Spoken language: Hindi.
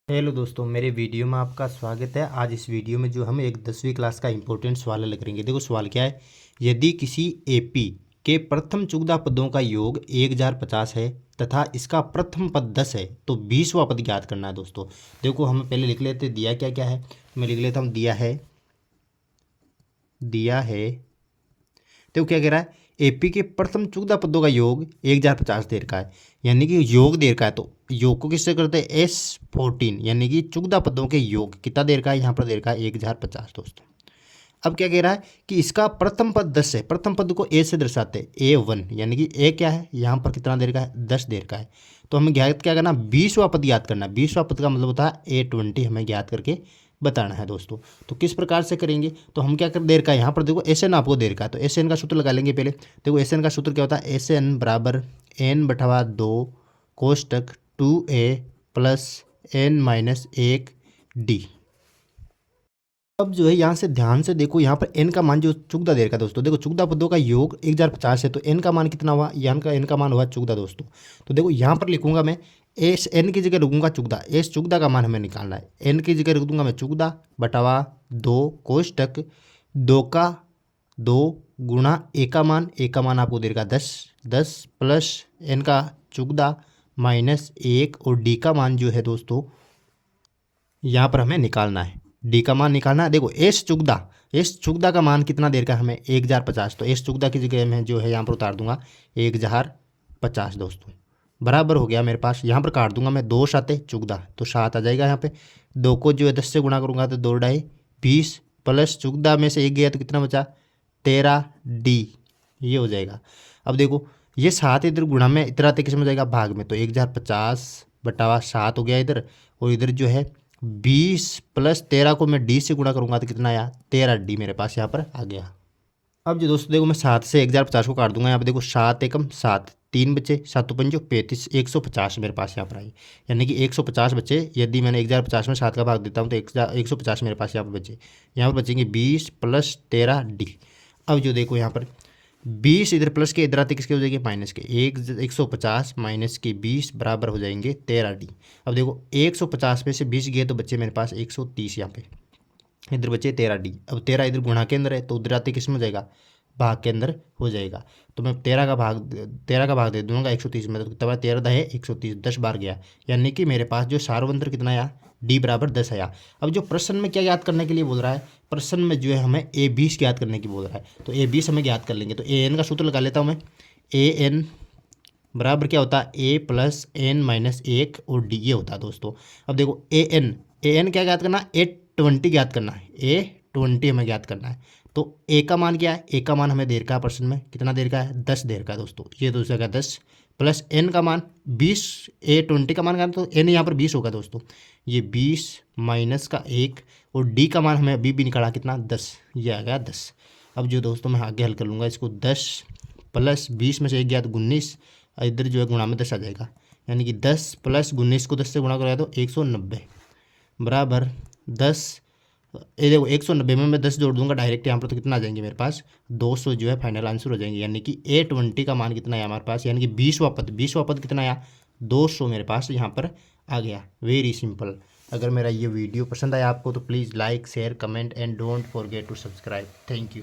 हेलो दोस्तों, मेरे वीडियो में आपका स्वागत है। आज इस वीडियो में जो हम एक 10वीं क्लास का इंपॉर्टेंट सवाल हल करेंगे। देखो सवाल क्या है। यदि किसी एपी के प्रथम चुगदा पदों का योग 1050 है तथा इसका प्रथम पद 10 है तो 20वां पद ज्ञात करना है। दोस्तों देखो हम पहले लिख लेते दिया क्या क्या है। मैं लिख लेता हूँ दिया है। तो क्या कह रहा है, एपी के प्रथम चुगदा पदों का योग 1050 दे रखा है, यानी कि योग दे रखा है। तो योग को किससे करते हैं, S14, यानी कि चुगदा पदों के योग कितना दे रखा है, यहाँ पर दे रखा है 1050 दोस्तों। अब क्या कह रहा है कि इसका प्रथम पद 10 है। प्रथम पद को ए से दर्शाते हैं, A1, यानी कि ए क्या है, यहाँ पर कितना दे रखा है, 10 दे रखा है। तो हमें ज्ञात क्या करना, 20वां पद ज्ञात करना। 20वां पद का मतलब होता है A20, हमें ज्ञात करके बताना है दोस्तों। तो किस प्रकार से करेंगे, तो हम क्या कर दे रखा है, यहाँ पर देखो SN आपको दे रखा है। तो SN का सूत्र लगा लेंगे पहले। देखो SN का सूत्र क्या होता है, SN बराबर N/2 कोष्टक 2A प्लस N-1D। अब जो है यहाँ से ध्यान से देखो, यहाँ पर n का मान जो चुगदा दे रखा है दोस्तों। देखो चुगदा पदों का योग 1050 है, तो n का मान कितना हुआ, यहाँ का n का मान हुआ चुगदा दोस्तों। तो देखो यहाँ पर लिखूंगा मैं एस, n की जगह लिखूंगा चुगदा। एस चुगदा का मान हमें निकालना है। n की जगह लिख दूंगा मैं चुगदा बटावा 2 कोष्टक 2 का 2 गुणा ए का मान। ए का मान आपको दे रखा 10 प्लस n का चुगदा माइनस 1 और d का मान जो है दोस्तों यहाँ पर हमें निकालना है। डी का मान निकालना है। देखो एस चुगदा का मान कितना देर का हमें 1050। तो एस चुगदा की जगह मैं जो है यहाँ पर उतार दूंगा 1050 दोस्तों। बराबर हो गया मेरे पास। यहाँ पर काट दूंगा मैं, 2 साते चुगदा तो 7 आ जाएगा। यहाँ पे 2 को जो है 10 से गुणा करूंगा तो 2 ढाई 20 प्लस चुगदा में से 1 गया तो कितना बचा 13D, ये हो जाएगा। अब देखो ये 7 इधर गुणा में इतना किस में हो जाएगा, भाग में। तो 1050 बटावा 7 हो गया इधर, और इधर जो है 20 प्लस 13 को मैं डी से गुणा करूंगा तो कितना आया 13D मेरे पास यहाँ पर आ गया। अब जो दोस्तों देखो मैं 7 से 1050 को काट दूंगा। यहाँ पे देखो 7 एकम 7, 3 बचे, 7 पंजो 35, 150 मेरे पास यहाँ पर आई, यानी कि 150 बचे। यदि मैंने 1050 में 7 का भाग देता हूँ तो 150 मेरे पास यहाँ पर बचे। यहाँ पर बचेंगे 20 प्लस 13D। अब जो देखो यहाँ पर 20 इधर प्लस के, इधर आते किसके हो जाएंगे माइनस के। 150 माइनस के 20 बराबर हो जाएंगे 13D। अब देखो 150 में से 20 गए तो बच्चे मेरे पास 130, यहाँ पे इधर बचे 13D। अब 13 इधर गुणा के अंदर है तो उधर आते किस में हो जाएगा, भाग के अंदर हो जाएगा। तो मैं 13 का भाग दे दूंगा 130 में, तो कितना 13 दहे 130, 10 बार गया, यानी कि मेरे पास जो सार्वंत्र कितना आया, D बराबर 10 आया। अब जो प्रश्न में क्या याद करने के लिए बोल रहा है, प्रश्न में जो है हमें A20 याद करने की बोल रहा है। तो A20 हमें याद कर लेंगे। तो AN का सूत्र लगा लेता हूँ मैं। AN बराबर क्या होता है, A प्लस N-1 और D, ये होता है दोस्तों। अब देखो AN क्या याद करना, A20 याद करना है। A20 हमें याद करना है। तो ए का मान क्या है, ए का मान हमें दे रखा है प्रश्न में, कितना दे रखा है 10 दे रखा है दोस्तों। ये तो जगह 10 प्लस एन का मान 20, A20 का मान, तो एन यहाँ पर 20 होगा दोस्तों। ये 20 माइनस का 1 और डी का मान हमें अभी भी निकाला कितना 10, ये आ गया 10। अब जो दोस्तों मैं आगे हल कर लूँगा इसको। 10 प्लस 20 में से 1 गया तो 19, इधर जो है गुणा में 10 आ जाएगा, यानी कि 10 प्लस 19 को 10 से गुणा कराया तो 190 बराबर 10। ये देखो 190 में मैं 10 जोड़ दूंगा डायरेक्ट यहाँ पर, तो कितना आ जाएंगे मेरे पास 200 जो है फाइनल आंसर हो जाएंगे। यानी कि A20 का मान कितना आया हमारे पास, यानी कि 20वां पद कितना आया 200 मेरे पास यहाँ पर आ गया। Very simple. अगर मेरा ये वीडियो पसंद आया आपको तो please like share comment and don't forget to subscribe. Thank you.